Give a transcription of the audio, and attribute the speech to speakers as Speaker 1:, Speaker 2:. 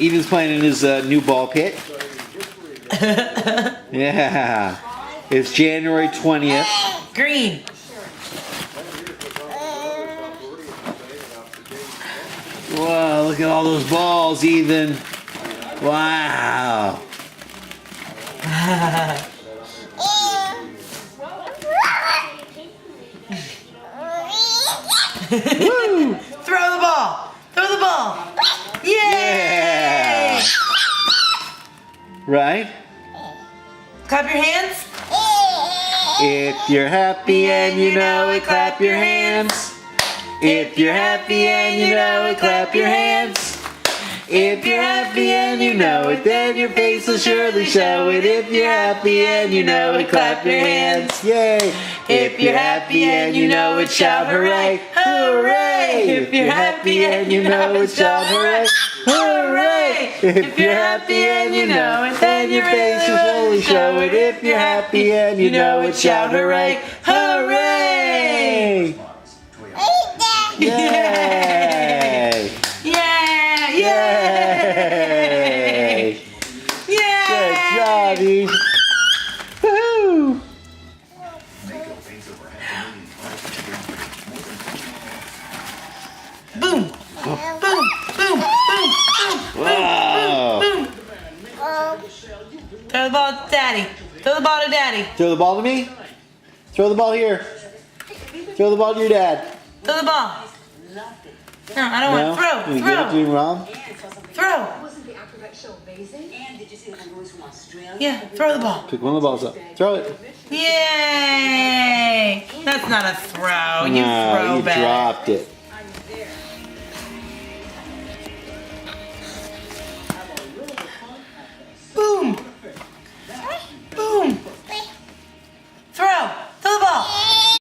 Speaker 1: Eden's playing in his new ball pit. Yeah. It's January 20th.
Speaker 2: Green.
Speaker 1: Wow, look at all those balls, Ethan. Wow. Woo!
Speaker 2: Throw the ball. Throw the ball. Yay!
Speaker 1: Yeah. Right?
Speaker 2: Clap your hands.
Speaker 1: If you're happy and you know it, clap your hands. If you're happy and you know it, clap your hands. If you're happy and you know it, then your face will surely show it. If you're happy and you know it, clap your hands. Yay! If you're happy and you know it, shout hooray! Hooray! If you're happy and you know it, shout hooray! Hooray! If you're happy and you know it, then your face will surely show it. If you're happy and you know it, shout hooray! Hooray! Yay!
Speaker 2: Yeah!
Speaker 1: Yay!
Speaker 2: Yeah!
Speaker 1: Good job, Eve. Woohoo!
Speaker 2: Boom! Boom! Boom! Boom! Boom!
Speaker 1: Wow.
Speaker 2: Boom! Throw the ball to Daddy. Throw the ball to Daddy.
Speaker 1: Throw the ball to me. Throw the ball here. Throw the ball to your dad.
Speaker 2: Throw the ball. No, I don't want to throw.
Speaker 1: You get it to your mom?
Speaker 2: Throw.
Speaker 3: Wasn't the acrobat show amazing? And did you see the kangaroos from Australia?
Speaker 2: Yeah, throw the ball.
Speaker 1: Pick one of the balls up. Throw it.
Speaker 2: Yay! That's not a throw. You
Speaker 1: No,
Speaker 2: throw
Speaker 1: you
Speaker 2: back.
Speaker 1: dropped it.